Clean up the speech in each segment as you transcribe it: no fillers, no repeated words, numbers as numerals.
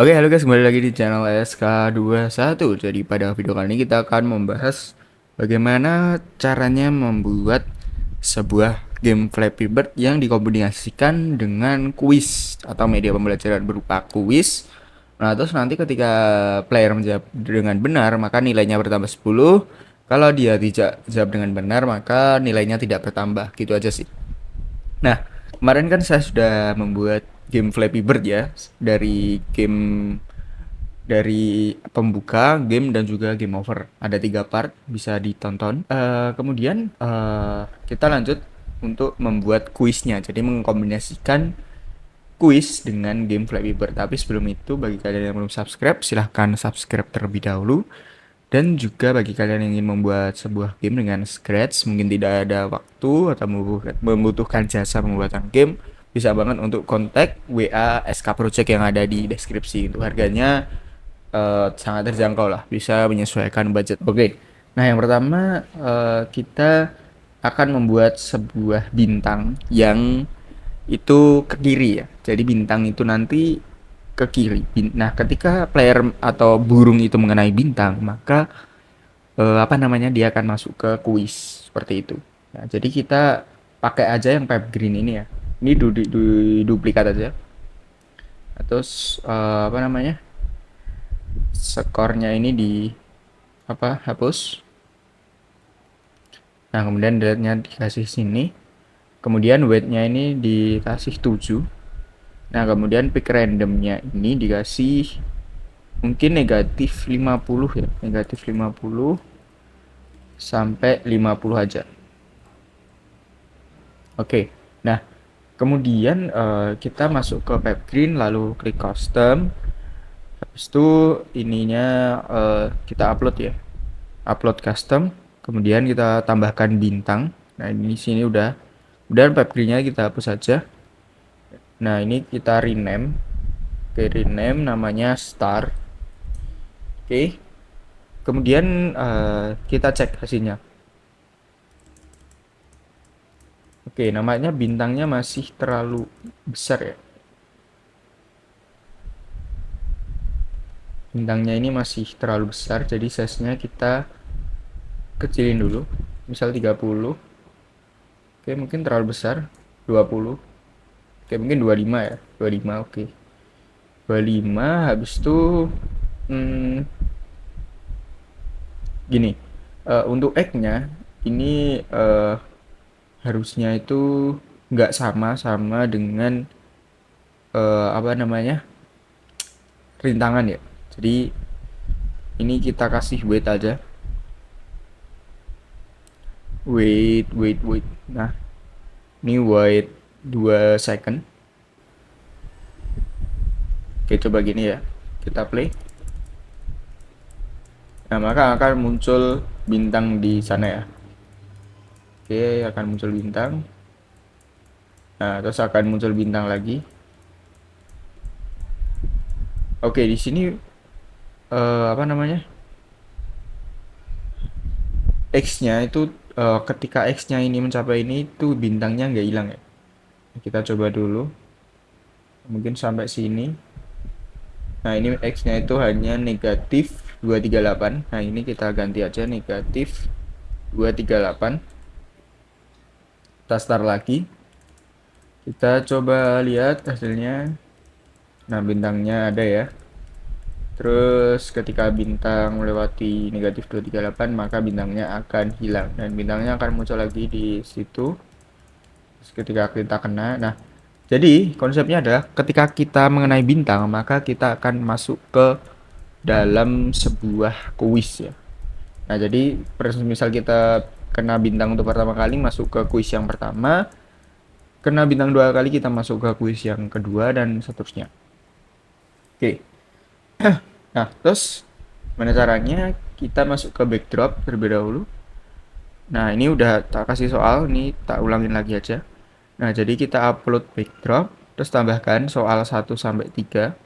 Oke, halo guys, kembali lagi di channel SK21. Jadi pada video kali ini kita akan membahas bagaimana caranya membuat sebuah game Flappy Bird yang dikombinasikan dengan kuis atau media pembelajaran berupa kuis. Nah, terus nanti ketika player menjawab dengan benar, maka nilainya bertambah 10. Kalau dia tidak jawab dengan benar, maka nilainya tidak bertambah. Gitu aja sih. Nah, kemarin kan saya sudah membuat game Flappy Bird ya, dari pembuka game dan juga game over. Ada 3 part, bisa ditonton. Kemudian kita lanjut untuk membuat kuisnya. Jadi mengkombinasikan kuis dengan game Flappy Bird. Tapi sebelum itu, bagi kalian yang belum subscribe, silahkan subscribe terlebih dahulu. Dan juga bagi kalian yang ingin membuat sebuah game dengan scratch, mungkin tidak ada waktu atau membutuhkan jasa pembuatan game, bisa banget untuk kontak WA SK Project yang ada di deskripsi. Untuk harganya sangat terjangkau lah, bisa menyesuaikan budget. Oke, nah yang pertama kita akan membuat sebuah bintang yang itu ke kiri ya. Jadi bintang itu nanti ke kiri. Nah, ketika player atau burung itu mengenai bintang, maka apa namanya, dia akan masuk ke kuis seperti itu. Nah, jadi kita pakai aja yang pipe green ini ya. Ini duplikat aja. Nah, terus apa namanya, skornya ini di apa, hapus. Nah, kemudian delete-nya dikasih sini. Kemudian weight-nya ini dikasih 7. Nah, kemudian pick randomnya ini dikasih mungkin negatif 50 ya. Negatif 50 sampai 50 aja. Oke. Nah, kemudian kita masuk ke pipe green lalu klik custom. Habis itu ininya kita upload ya. Upload custom. Kemudian kita tambahkan bintang. Nah, ini sini udah. Kemudian pipe green-nya kita hapus saja. Nah, ini kita rename. Oke, rename namanya star. Oke. Kemudian kita cek hasilnya. Oke, namanya bintangnya masih terlalu besar ya. Bintangnya ini masih terlalu besar, jadi size-nya kita kecilin dulu. Misal 30. Oke, mungkin terlalu besar. 20. Oke, mungkin 25 ya. 25, oke. 25 habis itu hmm, gini. Untuk egg-nya ini harusnya itu nggak sama dengan apa namanya, rintangan ya. Jadi ini kita kasih weight aja. Wait. Nah, ini wait 2 second. Oke, coba gini ya. Kita play. Nah, maka akan muncul bintang di sana ya. Oke, akan muncul bintang. Nah, terus akan muncul bintang lagi. Oke, di sini apa namanya? X-nya itu ketika X-nya ini mencapai ini tuh bintangnya nggak hilang ya. Kita coba dulu. Mungkin sampai sini. Nah, ini X-nya itu hanya negatif 238. Nah, ini kita ganti aja negatif 238. Kita start lagi. Kita coba lihat hasilnya. Nah, bintangnya ada ya. Terus ketika bintang melewati negatif 238, maka bintangnya akan hilang. Dan bintangnya akan muncul lagi di situ. Terus ketika kita kena. Nah, jadi konsepnya adalah ketika kita mengenai bintang, maka kita akan masuk ke dalam sebuah kuis ya. Nah, jadi misal kita kena bintang untuk pertama kali, masuk ke kuis yang pertama. Kena bintang 2 kali, kita masuk ke kuis yang kedua, dan seterusnya. Oke. Nah, terus mana caranya? Kita masuk ke backdrop terlebih dahulu. Nah, ini udah tak kasih soal, ini tak ulangin lagi aja. Nah, jadi kita upload backdrop, terus tambahkan soal 1 sampai 3.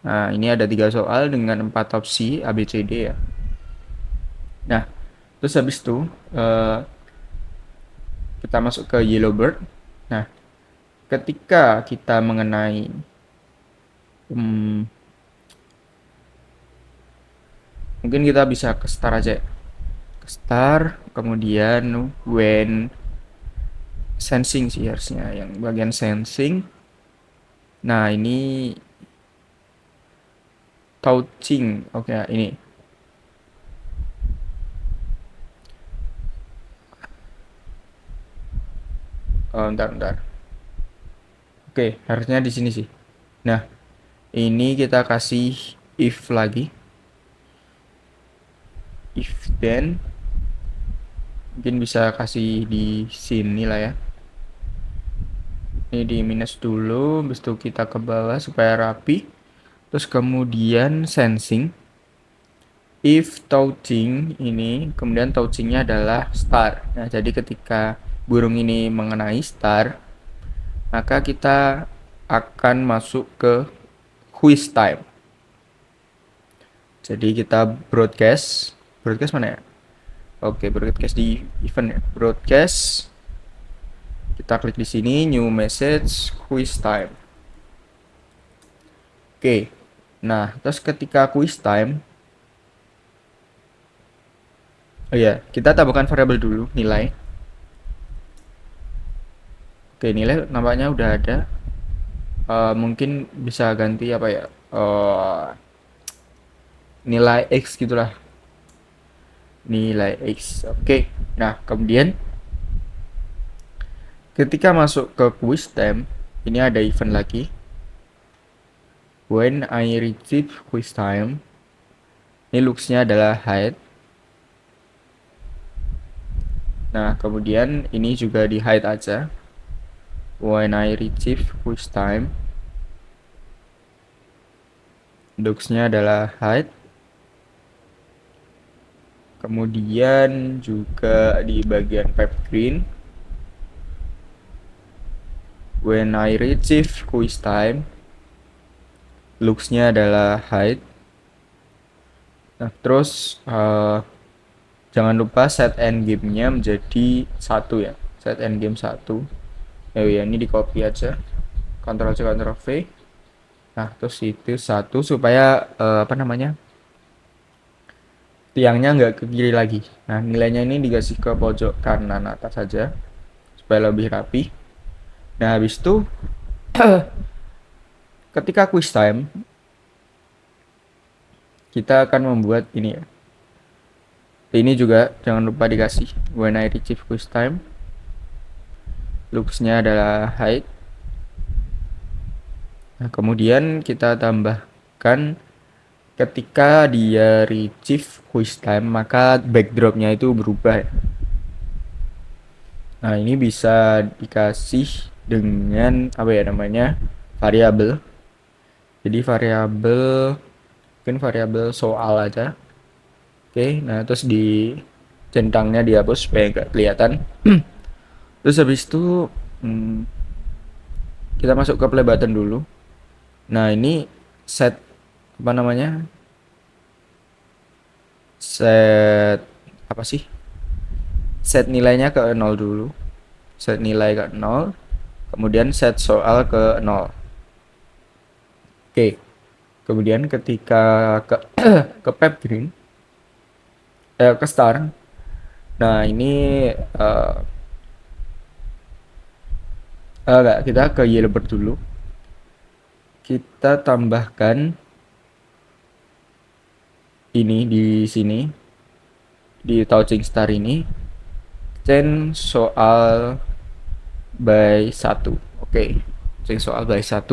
Nah, ini ada 3 soal dengan 4 opsi A, B, C, D ya. Nah, terus habis itu kita masuk ke Yellow Bird. Nah, ketika kita mengenai Hmm, mungkin kita bisa ke start aja. Ke start, kemudian when sensing sih harusnya yang bagian sensing. Nah, ini touching. Oke, ini. Oh, bentar. Oke, harusnya di sini sih. Nah, ini kita kasih if lagi. If then mungkin bisa kasih di sini lah ya. Ini di minus dulu, habis itu kita ke bawah supaya rapi. Terus kemudian sensing. If touching ini, kemudian touchingnya adalah star. Nah, jadi ketika burung ini mengenai star, maka kita akan masuk ke quiz time. Jadi kita broadcast. Broadcast mana ya? Oke, broadcast di event ya. Broadcast. Kita klik di sini, new message, quiz time. Oke. Nah, terus ketika quiz time, oh ya, kita tambahkan variabel dulu, nilai. Oke, nilai nampaknya udah ada. Mungkin bisa ganti apa ya? Nilai X gitulah. Nilai X. Oke. Nah, kemudian ketika masuk ke quiz time, ini ada event lagi. When I receive quiz time, ini looks-nya adalah hide. Nah, kemudian ini juga di hide aja. When I receive quiz time, looks-nya adalah hide. Kemudian juga di bagian pipe green, when I receive quiz time, looks-nya adalah hide. Nah, terus jangan lupa set end game-nya menjadi 1 ya. Set end game 1. Ya, ini di copy aja. Ctrl C, Ctrl V. Nah, terus itu 1 supaya apa namanya? Tiangnya nggak ke kiri lagi. Nah, nilainya ini dikasih ke pojok kanan atas saja supaya lebih rapi. Nah, habis itu ketika quiz time kita akan membuat ini ya. Ini juga jangan lupa dikasih when I receive quiz time. Looks-nya adalah hide. Nah, kemudian kita tambahkan ketika dia receive quiz time maka backdropnya itu berubah ya. Nah, ini bisa dikasih dengan apa ya namanya? Variabel. Jadi variabel mungkin variabel soal aja. Oke, nah terus di centangnya dihapus supaya nggak kelihatan. Terus habis itu kita masuk ke play button dulu. Nah, ini set apa namanya? Set apa sih? Set nilainya ke 0 dulu. Set nilai ke 0, kemudian set soal ke 0. Oke. Kemudian ketika ke ke pep green ke star. Nah, ini enggak, kita ke yellowbird dulu. Kita tambahkan ini di sini di touching star ini change soal by 1. Oke. Change soal by 1.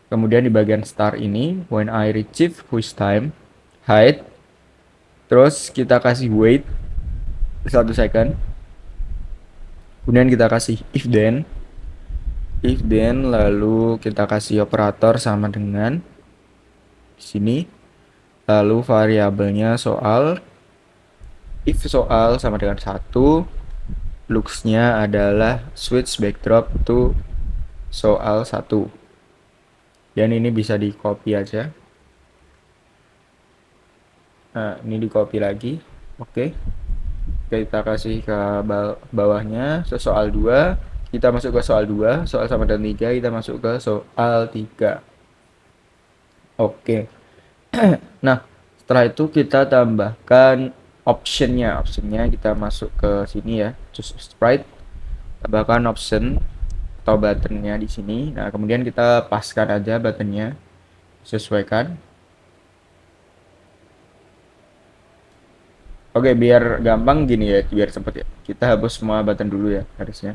Kemudian di bagian star ini when I receive quiz time hide. Terus kita kasih wait 1 second. Kemudian kita kasih if then lalu kita kasih operator sama dengan di sini. Lalu variabelnya soal, if soal sama dengan 1, looks-nya adalah switch backdrop to soal 1. Dan ini bisa di copy aja. Nah, ini di copy lagi. Oke. Kita kasih ke bawahnya soal 2. Kita masuk ke soal 2, soal sama dengan 3, kita masuk ke soal 3. Oke. Nah, setelah itu kita tambahkan optionnya. Optionnya kita masuk ke sini ya, choose sprite, tambahkan option atau buttonnya di sini. Nah, kemudian kita paskan aja buttonnya, sesuaikan. Oke, biar gampang gini ya, biar cepet ya. Kita hapus semua button dulu ya, harusnya.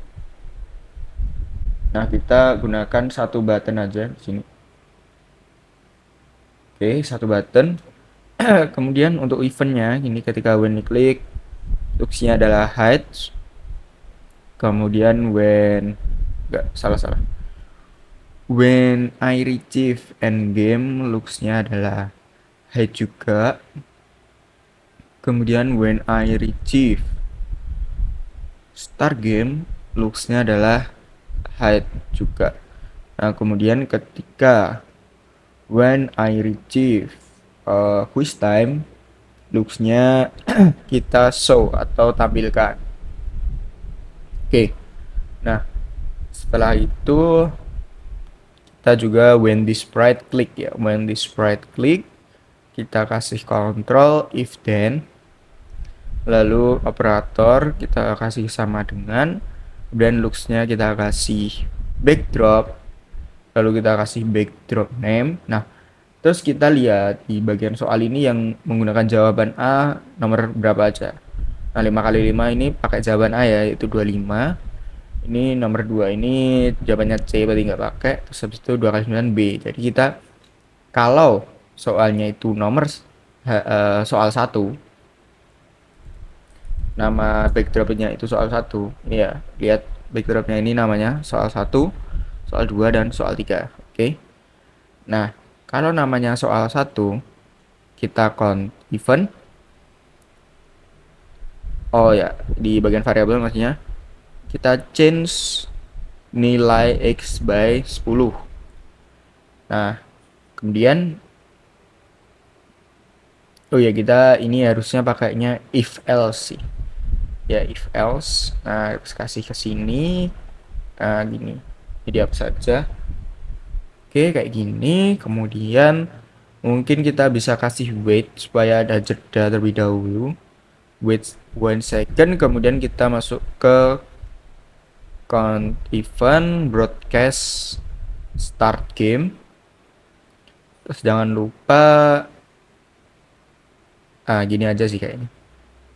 Nah, kita gunakan satu button aja di sini. Oke, satu button. Kemudian untuk eventnya, ini ketika when klik, instruksinya adalah hide. Kemudian when, enggak, salah. When I retrieve endgame, looksnya adalah hide juga. Kemudian when I retrieve start game, looksnya adalah hide juga. Nah, kemudian ketika when I retrieve quiz time, looksnya kita show atau tampilkan. Oke, nah setelah itu kita juga when this sprite click ya, when this sprite click kita kasih kontrol if then, lalu operator kita kasih sama dengan, kemudian looksnya kita kasih backdrop, lalu kita kasih backdrop name. Nah, terus kita lihat di bagian soal ini yang menggunakan jawaban A nomor berapa aja. Nah, 5 kali 5 ini pakai jawaban A ya, itu 25. Ini nomor 2 ini jawabannya C, berarti nggak pakai. Terus habis itu 2 kali 9 B. Jadi kita kalau soalnya itu nomor soal 1, nama backdropnya itu soal 1. Ya, lihat backdropnya ini namanya soal 1, soal 2, dan soal 3. Oke. Nah, kalau namanya soal 1, kita count event. Oh ya, di bagian variabel maksudnya kita change nilai X by 10. Nah, kemudian oh ya, kita ini harusnya pakainya if else sih. Ya, if else. Nah, kasih ke sini. Nah, gini. Jadi apa saja. Oke, kayak gini. Kemudian mungkin kita bisa kasih wait supaya ada jeda terlebih dahulu. Wait 1 second, kemudian kita masuk ke count event, broadcast, start game. Terus jangan lupa gini aja sih kayaknya.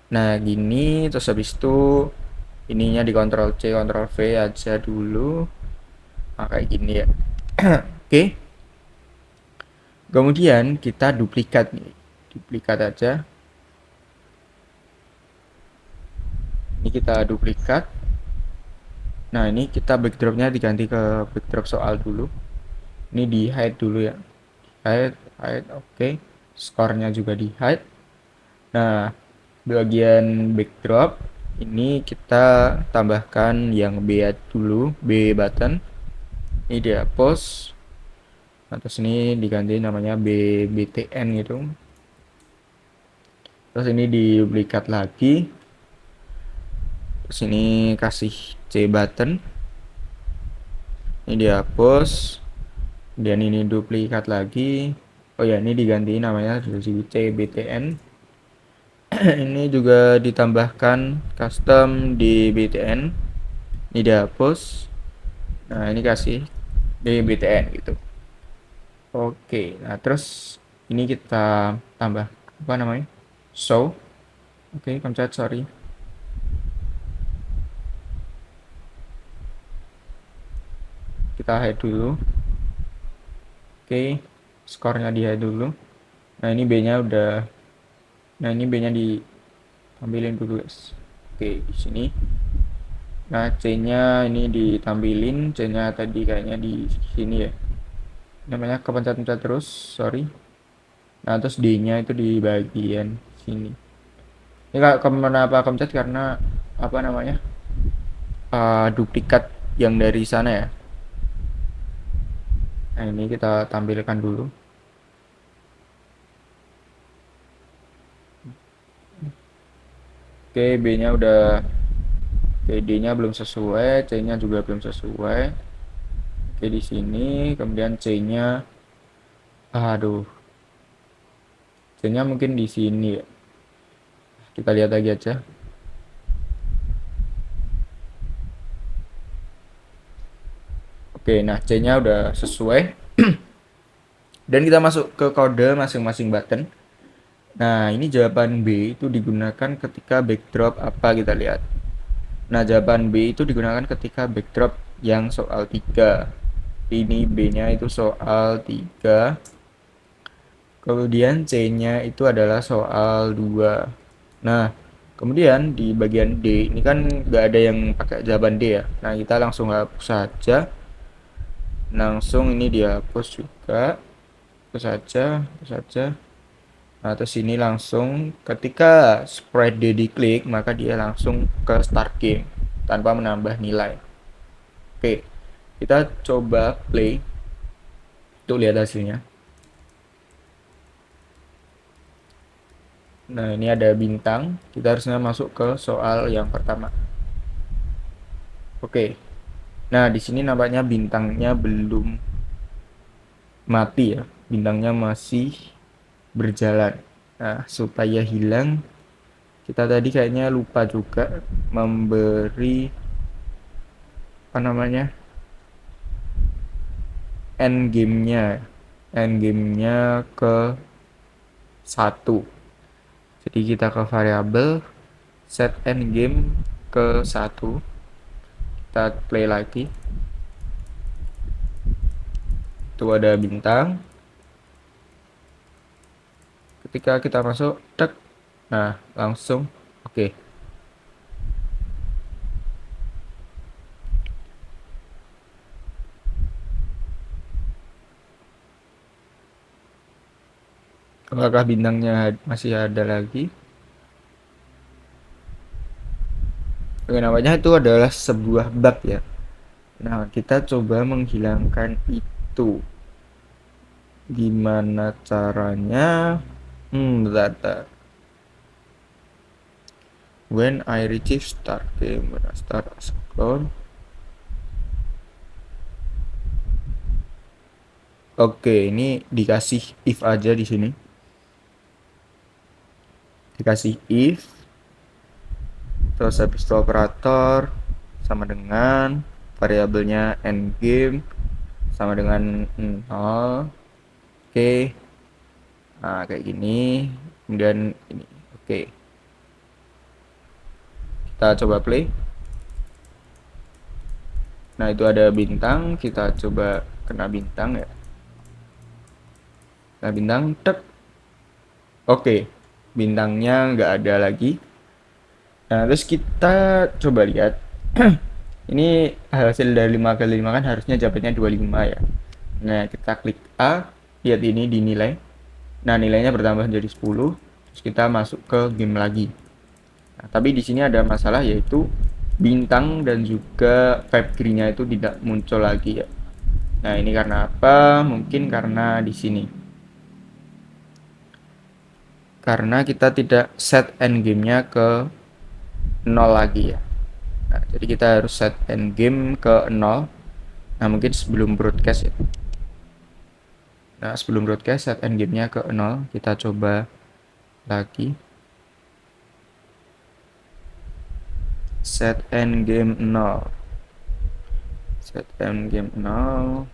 Nah, gini, terus habis itu ininya di Ctrl C, Ctrl V aja dulu. Nah, kayak gini ya. Oke. Kemudian kita duplikat nih. Duplikat aja. Ini kita duplikat. Nah, ini kita backdropnya diganti ke backdrop soal dulu. Ini di hide dulu ya. Hide, oke. Skornya juga di hide. Nah, bagian backdrop ini kita tambahkan yang B dulu, B button. Ini dihapus. Nah, terus ini diganti namanya BTN gitu. Terus ini diduplikat lagi. Terus ini kasih C button. Ini dihapus. Dan ini duplikat lagi. Oh ya, ini diganti namanya jadi C BTN. Ini juga ditambahkan custom di BTN. Ini dihapus. Nah, ini kasih di BTN gitu. Oke, nah terus ini kita tambah apa namanya? Show. Oke, pencet sorry. Kita hide dulu. Oke, skornya di hide dulu. Nah, ini B-nya udah. Nah, ini B-nya ditampilin dulu, guys. Oke, di sini. Nah, C-nya ini ditampilin, C-nya tadi kayaknya di sini ya. Namanya kepencet-pencet terus, sorry. Nah, terus D-nya itu di bagian sini. Ini kenapa kepencet karena apa namanya? Duplikat yang dari sana ya. Nah, ini kita tampilkan dulu. Oke, B-nya udah. Oke, D-nya belum sesuai, C-nya juga belum sesuai. Oke, di sini kemudian C-nya Aduh, C-nya mungkin di sini ya. Kita lihat lagi aja. Oke, nah C-nya udah sesuai. Dan kita masuk ke kode masing-masing button. Nah, ini jawaban B itu digunakan ketika backdrop apa kita lihat. Nah, jawaban B itu digunakan ketika backdrop yang soal 3. Ini B-nya itu soal 3. Kemudian C-nya itu adalah soal 2. Nah, kemudian di bagian D, ini kan nggak ada yang pakai jawaban D ya. Nah, kita langsung hapus saja. Langsung ini dihapus juga. Hapus saja, hapus saja. Nah, terus ini langsung ketika sprite D diklik, maka dia langsung ke start game tanpa menambah nilai. Oke, kita coba play untuk lihat hasilnya. Nah, ini ada bintang. Kita harusnya masuk ke soal yang pertama. Oke. Nah, di sini nampaknya bintangnya belum mati ya. Bintangnya masih berjalan. Nah, supaya hilang, kita tadi kayaknya lupa juga memberi apa namanya? Endgame-nya ke 1. Jadi kita ke variabel set endgame ke 1. Kita play lagi. Itu ada bintang. Ketika kita masuk, tek. Nah, langsung oke. Apakah bintangnya masih ada lagi? Oke, namanya itu adalah sebuah bug ya. Nah, kita coba menghilangkan itu. Gimana caranya? Bentar. When I reach start game, when I start a clone. Oke, ini dikasih if aja di sini. Dikasih if, terus habis itu operator sama dengan variabelnya endgame sama dengan 0. Oke. Nah, kayak gini. Kemudian ini. Oke. Kita coba play. Nah, itu ada bintang. Kita coba kena bintang ya. Nah, bintang, tek. Oke. Bintangnya nggak ada lagi. Nah, terus kita coba lihat. Ini hasil dari 5 kali 5 kan harusnya jawabannya 25 ya. Nah, kita klik A. Lihat ini dinilai. Nah, nilainya bertambah menjadi 10. Terus kita masuk ke game lagi. Nah, tapi di sini ada masalah yaitu bintang dan juga vibe green-nya itu tidak muncul lagi ya. Nah, ini karena apa? Mungkin karena di sini. Karena kita tidak set endgame-nya ke 0 lagi ya. Nah, jadi kita harus set endgame ke 0. Nah, mungkin sebelum broadcast ya. Nah, sebelum broadcast set endgame-nya ke 0. Kita coba lagi. Set endgame 0. Set endgame 0.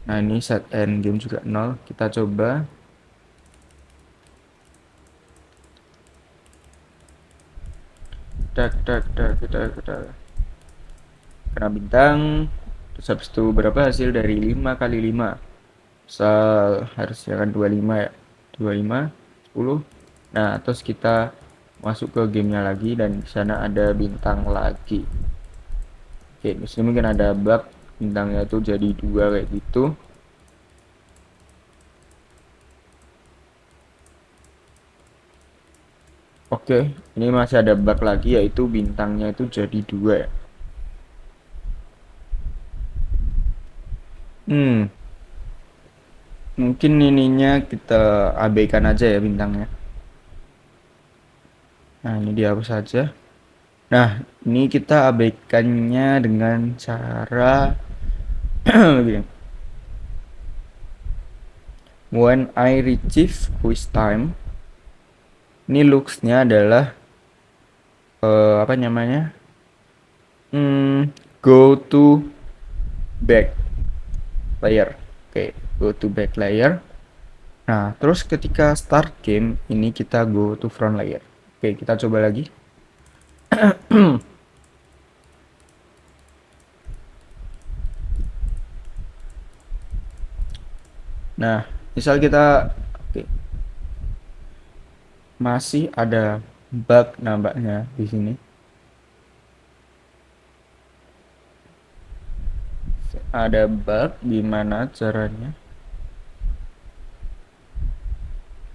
Nah, ini set endgame juga 0. Kita coba. Kita kena bintang. Terus habis itu berapa hasil dari 5 kali 5? Harusnya kan 25 ya. 25, 10. Nah, terus kita masuk ke gamenya lagi dan di sana ada bintang lagi. Oke, di sini mungkin ada bug bintangnya tuh jadi 2 kayak gitu. Oke, ini masih ada bug lagi yaitu bintangnya itu jadi 2 ya. Mungkin ininya kita abaikan aja ya bintangnya. Nah, ini dihapus saja. Nah, ini kita abaikannya dengan cara begini. When I retrieve quiz time, ini looks-nya adalah apa namanya? Go to back layer. Oke, go to back layer. Nah, terus ketika start game ini kita go to front layer. Oke, kita coba lagi. Nah, misal kita oke, masih ada bug nampaknya di sini. Ada bug, gimana caranya?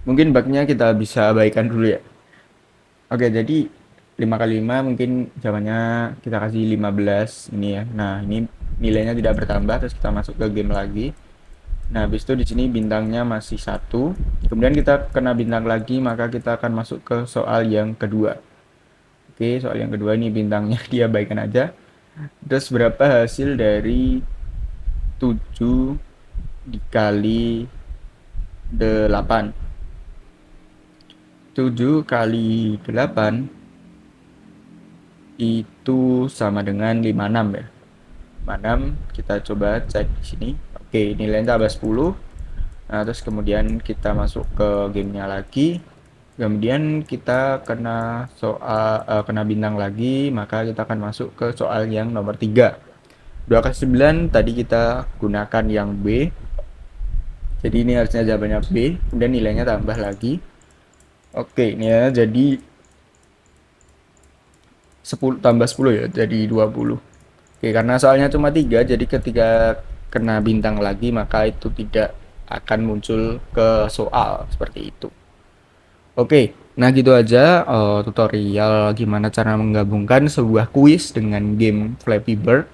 Mungkin bugnya kita bisa abaikan dulu ya. Oke, jadi 5 kali 5 mungkin jawabannya kita kasih 15 ini ya. Nah, ini nilainya tidak bertambah, terus kita masuk ke game lagi. Nah, habis itu di sini bintangnya masih satu. Kemudian kita kena bintang lagi, maka kita akan masuk ke soal yang kedua. Oke, soal yang kedua ini bintangnya diabaikan aja. Terus berapa hasil dari 7 dikali 8? 7 kali 8 itu sama dengan 56 ya. 56 kita coba cek di sini. Oke, nilainya tambah 10. Nah, terus kemudian kita masuk ke gamenya lagi. Kemudian kita kena soal kena bintang lagi, maka kita akan masuk ke soal yang nomor 3. 2 kali 9 tadi kita gunakan yang B. Jadi ini harusnya jawabannya B, kemudian nilainya tambah lagi. Oke, ini ya jadi 10 tambah 10 ya, jadi 20. Oke, karena soalnya cuma 3, jadi ketika kena bintang lagi maka itu tidak akan muncul ke soal seperti itu. Oke, nah gitu aja tutorial gimana cara menggabungkan sebuah kuis dengan game Flappy Bird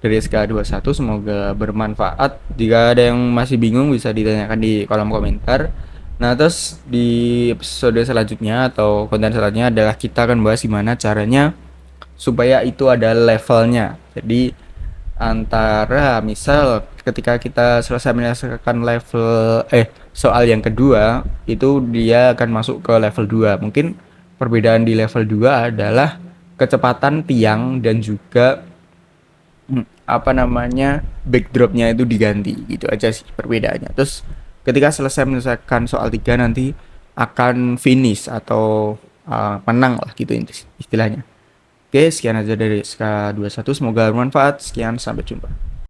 dari SK21. Semoga bermanfaat. Jika ada yang masih bingung bisa ditanyakan di kolom komentar. Nah, terus di episode selanjutnya atau konten selanjutnya adalah kita akan bahas gimana caranya supaya itu ada levelnya. Jadi antara misal ketika kita selesai menyelesaikan level soal yang kedua itu dia akan masuk ke level 2. Mungkin perbedaan di level 2 adalah kecepatan tiang dan juga apa namanya backdropnya itu diganti, gitu aja sih perbedaannya. Terus ketika selesai menyelesaikan soal 3 nanti akan finish atau menang lah gitu istilahnya. Oke, sekian aja dari SK21, semoga bermanfaat. Sekian, sampai jumpa.